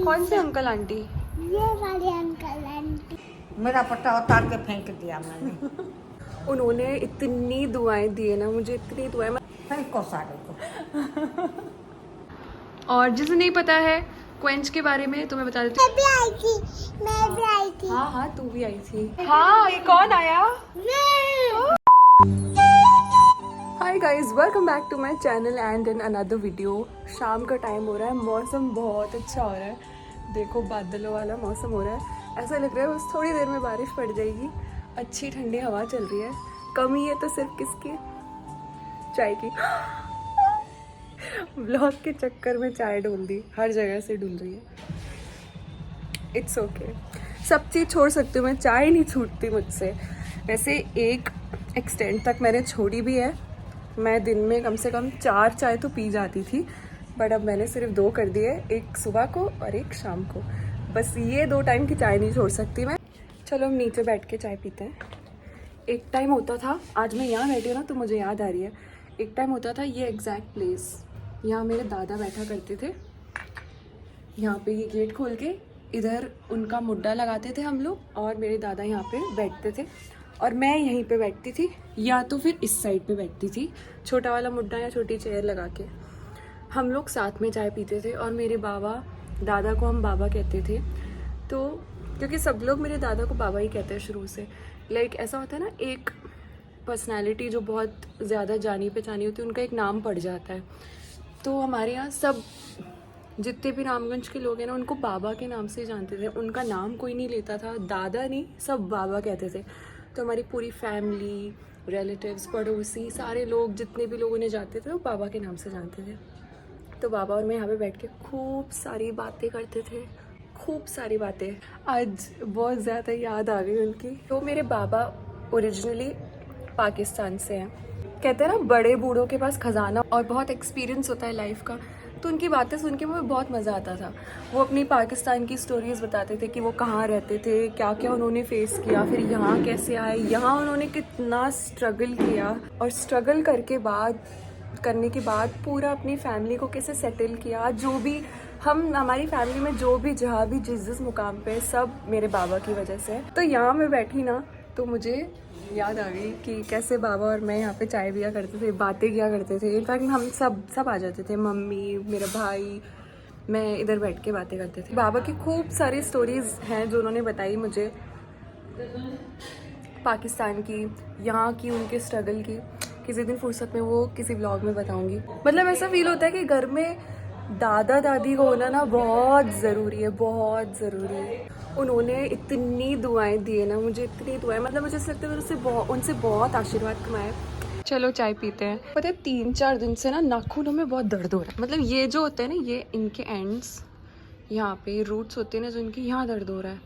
कौन से uncle aunty? ये वाले अंकल आंटी। मेरा पट्टा उतार के फेंक दिया मैंने। उन्होंने इतनी दुआएं दी है ना मुझे, इतनी दुआएं। फेंको सारे को। और जिसे नहीं पता है क्वेंच के बारे में तो मैं बता देती मैं भी आई थी, मैं भी आई थी। हूँ। हाँ हाँ तू भी आई थी। हाँ ये कौन आया? Hi guys, welcome back to my channel and in another video. शाम का टाइम हो रहा है, मौसम बहुत अच्छा हो रहा है। देखो बादलों वाला मौसम हो रहा है, ऐसा लग रहा है बस थोड़ी देर में बारिश पड़ जाएगी। अच्छी ठंडी हवा चल रही है। कमी है तो सिर्फ किसकी? चाय की। व्लॉग के चक्कर में चाय डोल दी, हर जगह से डुल रही है। इट्स ओके, सब चीज़ छोड़ सकती हूँ मैं, चाय नहीं छूटती मुझसे। वैसे एक एक्सटेंड तक मैंने छोड़ी भी है। मैं दिन में कम से कम 4 चाय तो पी जाती थी, बट अब मैंने सिर्फ 2 कर दिए, एक सुबह को और एक शाम को। बस ये 2 टाइम की चाय नहीं छोड़ सकती मैं। चलो हम नीचे बैठ के चाय पीते हैं। एक टाइम होता था, आज मैं यहाँ बैठी हूँ ना तो मुझे याद आ रही है, एक टाइम होता था ये एग्जैक्ट प्लेस, यहाँ मेरे दादा बैठा करते थे। यहाँ पे ये गेट खोल के इधर उनका मुड्डा लगाते थे हम लोग, और मेरे दादा यहाँ पे बैठते थे और मैं यहीं पे बैठती थी, या तो फिर इस साइड पे बैठती थी, छोटा वाला मुड्डा या छोटी चेयर लगा के। हम लोग साथ में चाय पीते थे और मेरे बाबा, दादा को हम बाबा कहते थे। तो क्योंकि सब लोग मेरे दादा को बाबा ही कहते हैं शुरू से। लाइक ऐसा होता है ना, एक पर्सनैलिटी जो बहुत ज़्यादा जानी पहचानी होती है उनका एक नाम पड़ जाता है। तो हमारे यहाँ सब जितने भी रामगंज के लोग हैं ना, उनको बाबा के नाम से जानते थे। उनका नाम कोई नहीं लेता था, दादा नहीं, सब बाबा कहते थे। तो हमारी पूरी फैमिली, रिलेटिव्स, पड़ोसी, सारे लोग जितने भी लोग उन्हें जानते थे वो बाबा के नाम से जानते थे। तो बाबा और मैं यहाँ पे बैठ के खूब सारी बातें करते थे, खूब सारी बातें। आज बहुत ज़्यादा याद आ गई उनकी। तो मेरे बाबा ओरिजिनली पाकिस्तान से हैं। कहते हैं ना बड़े बूढ़ों के पास खजाना और बहुत एक्सपीरियंस होता है लाइफ का। तो उनकी बातें सुन के मुझे बहुत मज़ा आता था। वो अपनी पाकिस्तान की स्टोरीज़ बताते थे कि वो कहाँ रहते थे, क्या क्या उन्होंने फेस किया, फिर यहाँ कैसे आए, यहाँ उन्होंने कितना स्ट्रगल किया, और स्ट्रगल करने के बाद पूरा अपनी फैमिली को कैसे सेटल किया। जो भी हमारी फैमिली में जो भी जहाँ भी जिस मुकाम पे, सब मेरे बाबा की वजह से। तो यहाँ मैं बैठी ना तो मुझे याद आ गई कि कैसे बाबा और मैं यहाँ पे चाय पिया करते थे, बातें किया करते थे। इनफैक्ट हम सब आ जाते थे, मम्मी, मेरा भाई, मैं इधर बैठ के बातें करते थे। बाबा की खूब सारी स्टोरीज़ हैं जो उन्होंने बताई मुझे, पाकिस्तान की, यहाँ की, उनके स्ट्रगल की। किसी दिन फुर्सत में वो किसी व्लॉग में बताऊँगी। मतलब ऐसा फील होता है कि घर में दादा दादी को होना ना बहुत ज़रूरी है, बहुत ज़रूरी है। उन्होंने इतनी दुआएं दी है ना मुझे, इतनी दुआएं, मतलब मुझे ऐसा लगता है उनसे बहुत आशीर्वाद कमाए। चलो चाय पीते हैं। पता है 3-4 दिन से ना नाखूनों में बहुत दर्द हो रहा है। मतलब ये जो होता है ना, ये इनके एंड्स, यहाँ पे रूट्स होते हैं ना जो इनके, यहाँ दर्द हो रहा है।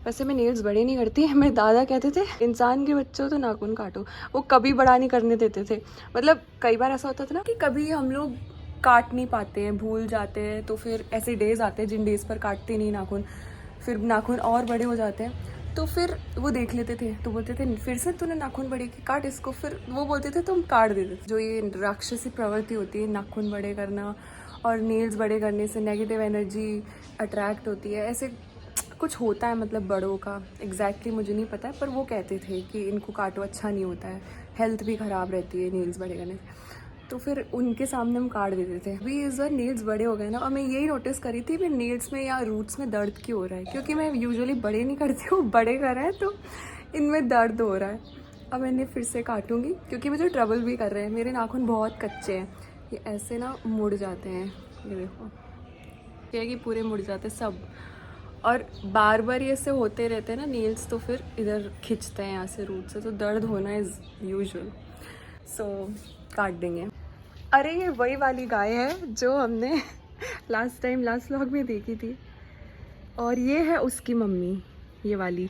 वैसे मैं नेल्स बड़े नहीं करती, मेरे दादा कहते थे इंसान के बच्चों तो नाखून काटो, वो कभी बड़ा नहीं करने देते थे। मतलब कई बार ऐसा होता था ना कि कभी हम लोग काट नहीं पाते हैं, भूल जाते हैं, तो फिर ऐसे डेज आते हैं जिन डेज पर काटते नहीं नाखून, फिर नाखून और बड़े हो जाते हैं। तो फिर वो देख लेते थे तो बोलते थे फिर से तूने नाखून बड़े की, काट इसको। फिर वो बोलते थे तो हम काट देते थे। जो ये राक्षसी प्रवृत्ति होती है नाखून बड़े करना और नेल्स बड़े करने से नेगेटिव एनर्जी अट्रैक्ट होती है, ऐसे कुछ होता है। मतलब बड़ों का एग्जैक्टली मुझे नहीं पता है, पर वो कहते थे कि इनको काटो, अच्छा नहीं होता है, हेल्थ भी ख़राब रहती है नेल्स बड़े करने से। तो फिर उनके सामने हम काट देते थे। अभी इस बार नेल्स बड़े हो गए ना, और मैं यही नोटिस करी थी, मेरे नेल्स में या रूट्स में दर्द क्यों हो रहा है, क्योंकि मैं यूजुअली बड़े नहीं करती हूँ, बड़े कर रहे हैं तो इनमें दर्द हो रहा है। अब मैं इन्हें फिर से काटूँगी क्योंकि मुझे ट्रबल भी कर रहे हैं। मेरे नाखून बहुत कच्चे हैं, ये ऐसे ना मुड़ जाते हैं, ये देखो, क्या कि पूरे मुड़ जाते हैं सब, और बार बार ये ऐसे होते रहते हैं ना नेल्स, तो फिर इधर खिंचते हैं यहाँ से रूट से, तो दर्द होना इज़ यूजुअल। सो काट देंगे। अरे ये वही वाली गाय है जो हमने लास्ट व्लॉग में देखी थी, और ये है उसकी मम्मी, ये वाली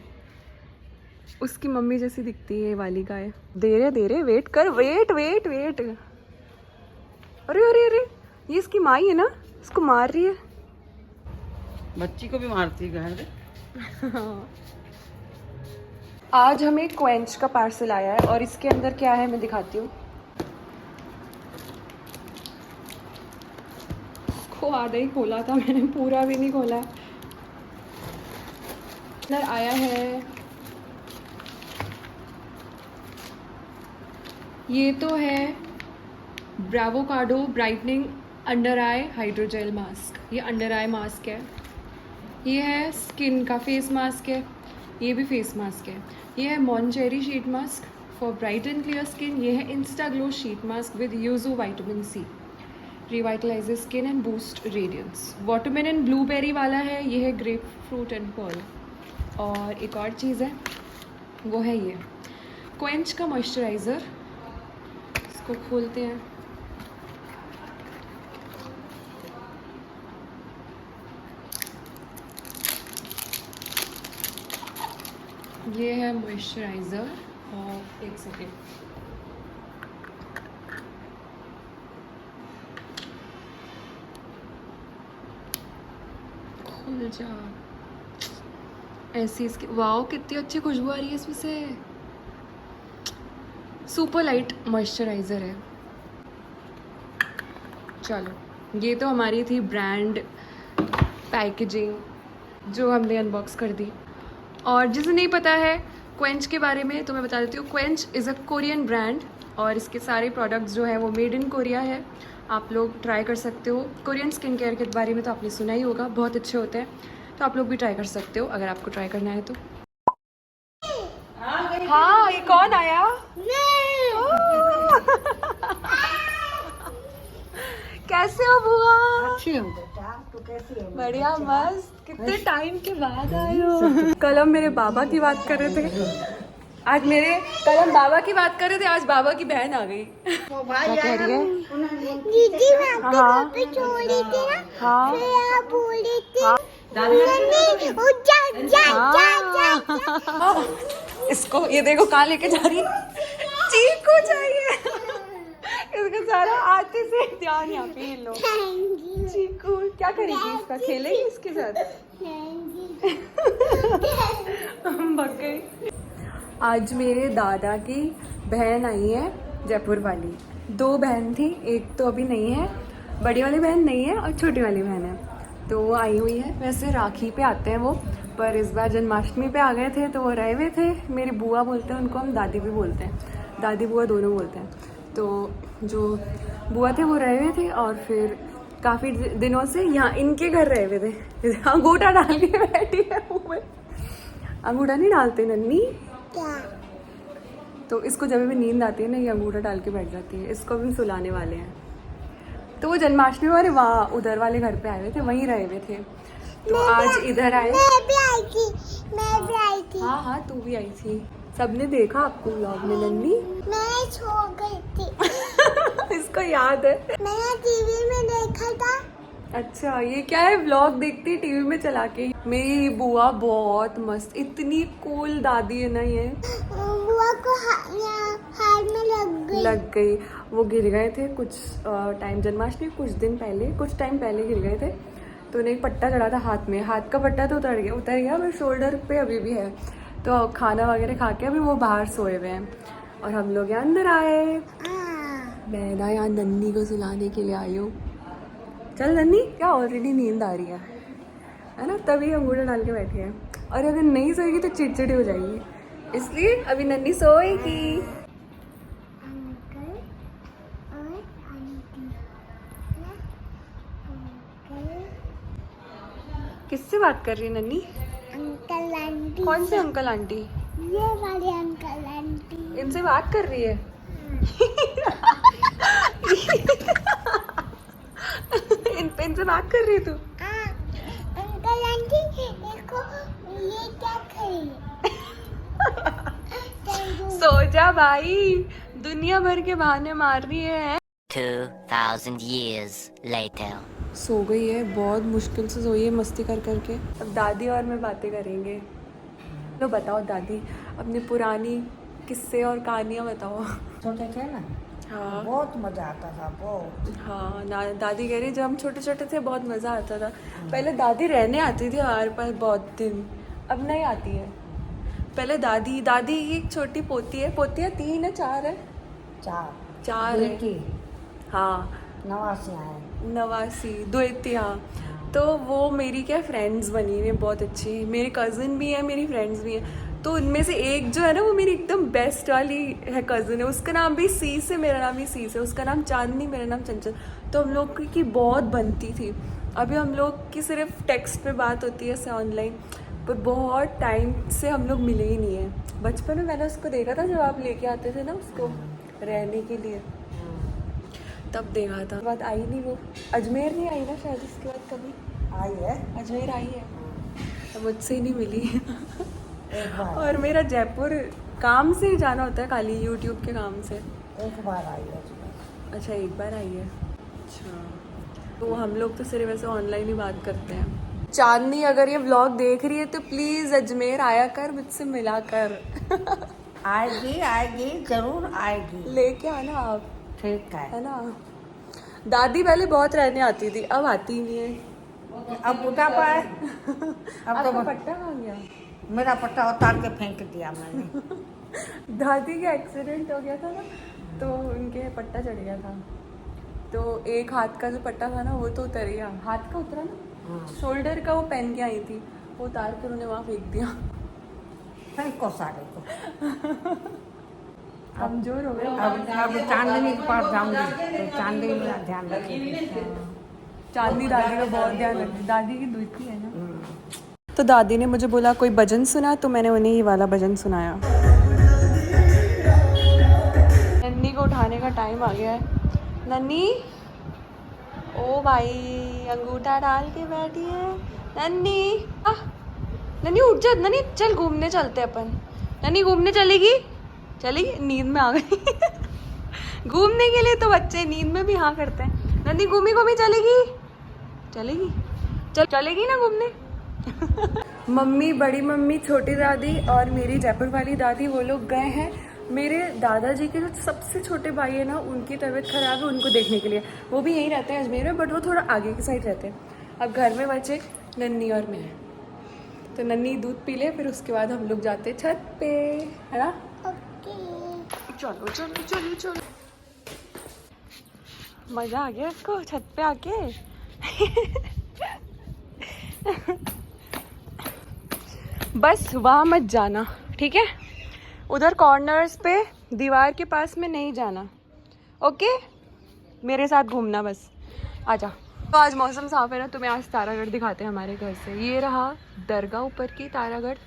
उसकी मम्मी जैसी दिखती है ये वाली गाय। दे रहे वेट कर, वेट। अरे अरे अरे, ये इसकी माँ ही है ना, इसको मार रही है। बच्ची को भी मारती है। आज हमें क्वेंच का पार्सल आया है और इसके अंदर क्या है मैं दिखाती हूँ। इसको आधा ही खोला था मैंने, पूरा भी नहीं खोला। अंदर आया है, ये तो है ब्रावोकाडो ब्राइटनिंग अंडर आई हाइड्रोजेल मास्क। ये अंडर आई मास्क है। ये है स्किन का फेस मास्क है, ये भी फेस मास्क है। ये है Moncheri sheet mask for bright and clear skin. ये है insta glow sheet mask with yuzu vitamin C, revitalises skin and boost radiance. Watermelon blueberry वाला है, ये है ग्रेप फ्रूट एंड पर्ल। और एक और चीज़ है, वो है ये क्वेंच का मॉइस्चराइज़र। इसको खोलते हैं। ये है मॉइस्चराइज़र। और एक सेकेंड, खुल जा। ऐसी इसकी, वाओ कितनी अच्छी खुशबू आ रही है इसमें से। सुपर लाइट मॉइस्चराइज़र है। चलो, ये तो हमारी थी ब्रांड पैकेजिंग जो हमने अनबॉक्स कर दी। और जिसे नहीं पता है क्वेंच के बारे में तो मैं बता देती हूँ। Quench is a Korean brand और इसके सारे प्रोडक्ट्स जो हैं वो मेड इन कोरिया है। आप लोग ट्राई कर सकते हो। कोरियन स्किन केयर के बारे में तो आपने सुना ही होगा, बहुत अच्छे होते हैं, तो आप लोग भी ट्राई कर सकते हो अगर आपको ट्राई करना है तो। हाँ, ये कौन आया? कैसे हो बुआ? अच्छी हूँ बेटा, तू कैसी है? बढ़िया, मस्त। कितने टाइम के बाद आए हो। कल हम मेरे बाबा की बात कर रहे थे, आज कल हम बाबा की बात कर रहे थे, आज बाबा की बहन आ गई। वो भाई क्या कह रही है? दीदी वहाँ पे हाँ। कपड़े छोड़ रही थी ना, हाँ। फिर आप बोल रही थी हाँ। मम्मी उठ जा जा जा जा। इसको ये देखो कहाँ लेके जा रही है। चीकू चाहिए। इसका सारा आते से ध्यान यहाँ पे। ये लो चीकू, क्या करेगी इसका? खेलेगी इसके साथ? हम भग गए। आज मेरे दादा की बहन आई है, जयपुर वाली। 2 बहन थी, एक तो अभी नहीं है, बड़ी वाली बहन नहीं है और छोटी वाली बहन है, तो वो आई हुई है। वैसे राखी पे आते हैं वो, पर इस बार जन्माष्टमी पे आ गए थे तो वो रहे हुए थे। मेरी बुआ बोलते हैं उनको, हम दादी भी बोलते हैं, दादी बुआ दोनों बोलते हैं। तो जो बुआ थे वो रहे हुए थे और फिर काफ़ी दिनों से यहाँ इनके घर रहे हुए थे। अंगूठा डाल के बैठी है मुँह में। अंगूठा नहीं डालते नन्नी, क्या? तो इसको जब भी नींद आती है ना ये अंगूठा डाल के बैठ जाती है। इसको भी सुलाने वाले हैं। तो वो जन्माष्टमी वाले वहाँ उधर वाले घर पे आए हुए थे, वहीं रहे हुए थे, तो आज इधर आए। मैं भी आई थी, मैं भी आई थी। हाँ हाँ, तू भी आई थी, सबने देखा आपको व्लॉग में नन्नी। मैं सो गई थी। इसको याद है, मैंने टीवी में देखा था। अच्छा ये क्या है, व्लॉग देखती टीवी में चला के। मेरी बुआ बहुत मस्त, इतनी कूल दादी है ना ये। बुआ को हाथ में लग गई। वो गिर गए थे कुछ टाइम, जन्माष्टमी कुछ टाइम पहले गिर गए थे, तो उन्हें एक पट्टा चढ़ा था हाथ में। हाथ का पट्टा तो उतर गया पर शोल्डर पे अभी भी है। तो खाना वगैरह खा के अभी वो बाहर सोए हुए हैं और हम लोग यहाँ अंदर आए। मैं ना यहाँ नन्नी को सुलाने के लिए आई हूँ। चल नन्नी, क्या ऑलरेडी नींद आ रही है ना, तभी अंगूठा डाल के बैठी है। और अगर नहीं सोएगी तो चिड़चिड़ी हो जाएगी, इसलिए अभी नन्नी सोएगी। अंकल और आंटी ना, अंकल किससे बात कर रही है नन्नी? Uncle aunty. कौन से अंकल आंटी? ये वाले अंकल आंटी। इनसे बात कर रही है। इनसे बात कर रही है तू? अंकल आंटी देखो ये क्या खड़ी है। सो जा भाई, दुनिया भर के बहाने मार रही है। 2000 years later. सो गई है, बहुत मुश्किल से सोई है मस्ती कर करके। अब दादी और मैं बातें करेंगे। तो बताओ दादी, अपनी पुरानी किस्से और कहानियाँ बताओ। छोटे थे ना, हाँ बहुत मजा आता था, बहुत। हाँ, दादी कह रही जब हम छोटे छोटे थे बहुत मज़ा आता था। पहले दादी रहने आती थी हमारे पास बहुत दिन, अब नहीं आती है। पहले दादी की एक छोटी पोती है 3 है 4 है? चार 4 है। बेटी। हाँ, नवासी आए। नवासी द्वितिया, तो वो मेरी क्या फ्रेंड्स बनी हुई है बहुत अच्छी। मेरे कज़न भी है, मेरी फ्रेंड्स भी हैं। तो उनमें से एक जो है ना वो मेरी एकदम बेस्ट वाली है कज़न है। उसका नाम भी सी से, मेरा नाम भी सी से। उसका नाम चांदनी, मेरा नाम चंचल। तो हम लोग की बहुत बनती थी। अभी हम लोग की सिर्फ टेक्स्ट पे बात होती है ऐसे ऑनलाइन, पर बहुत टाइम से हम लोग मिले ही नहीं हैं। बचपन में मैंने उसको देखा था जब आप लेके आते थे ना उसको रहने के लिए, तब देखा था। बाद आई नहीं वो, अजमेर नहीं आई ना शायद उसके बाद कभी। आई है अजमेर आई है, तो मुझसे ही नहीं मिली। एक बार। और मेरा जयपुर काम से ही जाना होता है खाली, यूट्यूब के काम से। एक बार आई है अजमेर। अच्छा, एक बार आई है। अच्छा, तो हम लोग तो सिर्फ ऐसे ऑनलाइन ही बात करते हैं। चांदनी अगर ये व्लॉग देख रही है तो प्लीज़ अजमेर आया कर, मुझसे मिला कर। आएगी आएगी जरूर आएगी। लेके आना आप, ठीक है ना। दादी पहले बहुत रहने आती थी, अब आती ही नहीं है। अब बुढ़ापा है। अब आपका तो पट्टा कहाँ गया? मेरा पट्टा उतार के फेंक दिया मैंने। दादी का एक्सीडेंट हो गया था ना, तो उनके पट्टा चढ़ गया था। तो एक हाथ का जो पट्टा था ना वो तो उतर गया, हाथ का उतरा ना, शोल्डर का वो पहन के आई थी, वो उतार कर उन्हें वहाँ फेंक दिया। फेंको सारे को। कमजोर हो गए। अब चांदनी के पास जाऊंगी तो चांदनी मेरा ध्यान रखेगी। चांदनी दादी का बहुत ध्यान रखती, दादी की दूधी है ना। तो दादी ने मुझे बोला कोई भजन सुना, तो मैंने उन्हें ये वाला भजन सुनाया। नन्नी को उठाने का टाइम आ गया है। नन्नी, ओ भाई अंगूठा डाल के बैठी है नन्नी। नन्नी उठ जा, नन्नी चल घूमने चलते अपन। नन्नी घूमने चलेगी? चलेगी? नींद में आ गई। घूमने के लिए तो बच्चे नींद में भी हाँ करते हैं। नन्नी घूमी घूमी चलेगी? चलेगी? चलेगी ना घूमने? मम्मी, बड़ी मम्मी, छोटी दादी और मेरी जयपुर वाली दादी, वो लोग गए हैं मेरे दादाजी के जो सबसे छोटे भाई है ना, उनकी तबीयत ख़राब है, उनको देखने के लिए। वो भी यहीं रहते हैं अजमेर में, बट वो थोड़ा आगे की साइड रहते हैं। अब घर में बचे नन्नी और मैं। तो नन्नी दूध पी ले, फिर उसके बाद हम लोग जाते छत पे, है ना। चलो चलो चलो चलो, मज़ा आ गया इसको छत पे आके। बस वहाँ मत जाना, ठीक है? उधर कॉर्नर्स पे दीवार के पास में नहीं जाना, ओके? मेरे साथ घूमना बस, आजा। तो आज मौसम साफ़ है ना, तो मैं आज तारागढ़ दिखाते हैं हमारे घर से। ये रहा दरगाह ऊपर की तारागढ़,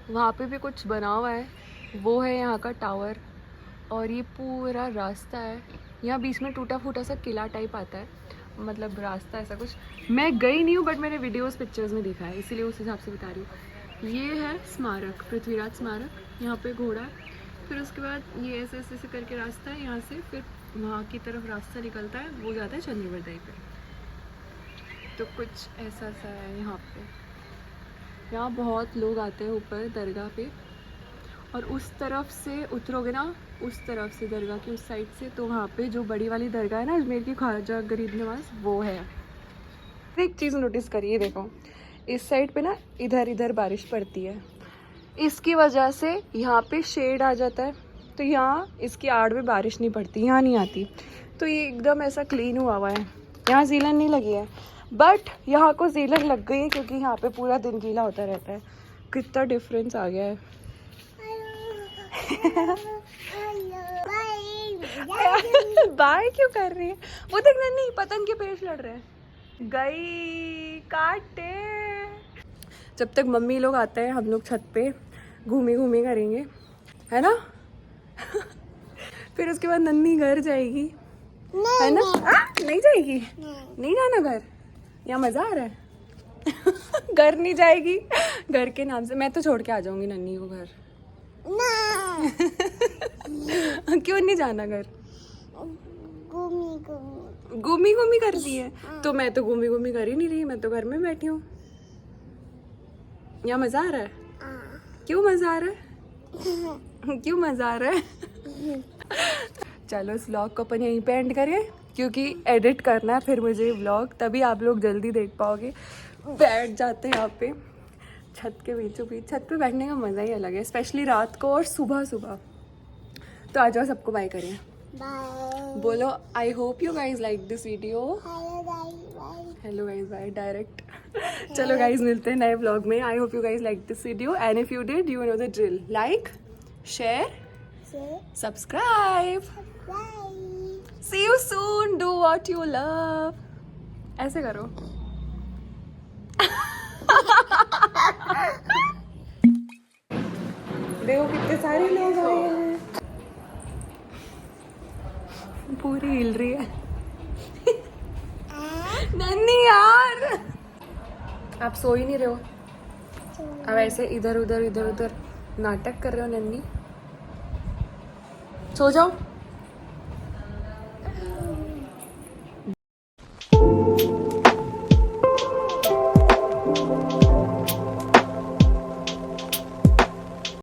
वहाँ पे भी कुछ बना हुआ है, वो है यहाँ का टावर। और ये पूरा रास्ता है, यहाँ बीच में टूटा फूटा सा किला टाइप आता है, मतलब रास्ता ऐसा कुछ। मैं गई नहीं हूँ, बट मैंने वीडियोस पिक्चर्स में देखा है, इसीलिए उस हिसाब से बता रही हूँ। ये है स्मारक, पृथ्वीराज स्मारक। यहाँ पे घोड़ा है, फिर उसके बाद ये ऐसे ऐसे ऐसे करके रास्ता है, यहाँ से फिर वहाँ की तरफ रास्ता निकलता है, वो जाता है चंद्रवरदाई पे। तो कुछ ऐसा सा है यहाँ पे। यहाँ बहुत लोग आते हैं ऊपर दरगाह पे, और उस तरफ से उतरोगे ना, उस तरफ से दरगाह की उस साइड से, तो वहाँ पे जो बड़ी वाली दरगाह है ना अजमेर की, ख्वाजा गरीब नवाज, वो है। एक चीज़ नोटिस करिए, देखो इस साइड पे ना इधर इधर बारिश पड़ती है, इसकी वजह से यहाँ पे शेड आ जाता है, तो यहाँ इसकी आड़ में बारिश नहीं पड़ती, यहाँ नहीं आती। तो ये एकदम ऐसा क्लीन हुआ हुआ है, यहाँ सीलन नहीं लगी है, बट यहाँ को सीलन लग गई है क्योंकि यहाँ पे पूरा दिन गीला होता रहता है। कितना डिफरेंस आ गया है। बाय क्यों कर रही है? वो देख नन्ही, पतंग के पेड़ लड़ रहे हैं। गई काटे। जब तक मम्मी लोग आते हैं हम लोग छत पे घूमी घूमी करेंगे, है ना। फिर उसके बाद नन्ही घर जाएगी, है ना। नहीं जाएगी? नहीं जाना घर? यहाँ मज़ा आ रहा है। घर नहीं जाएगी, घर के नाम से। मैं तो छोड़ के आ जाऊंगी नन्ही को घर। क्यों नहीं जाना घर? घूमी घूमी कर रही है, तो मैं तो घूमी घूमी कर ही नहीं रही, मैं तो घर में बैठी हूँ। यहाँ मज़ा आ रहा है? क्यों मज़ा आ रहा है? क्यों मज़ा आ रहा है? चलो इस व्लॉग को अपन यहीं पे एंड करें, क्योंकि एडिट करना है फिर मुझे व्लॉग, तभी आप लोग जल्दी देख पाओगे। बैठ जाते हैं यहाँ पे छत के बीचों बीच। छत पे बैठने का मज़ा ही अलग है, स्पेशली रात को और सुबह सुबह। तो आ जाओ, सबको बाय करें। Bye. बोलो I hope you guys like this video. Hello guys. Bye. Hello guys bye direct. चलो गाइज मिलते हैं नए व्लॉग में. I hope you guys like this video and if you did you know the drill. Like, share, Say subscribe. bye. See you soon. Do what you love. ऐसे करो. देखो कितने सारे लोग आए हैं. पूरी हिल रही है. नन्नी यार, आप सो ही नहीं रहे हो. अब ऐसे इधर उधर नाटक कर रहे हो नन्नी. सो जाओ.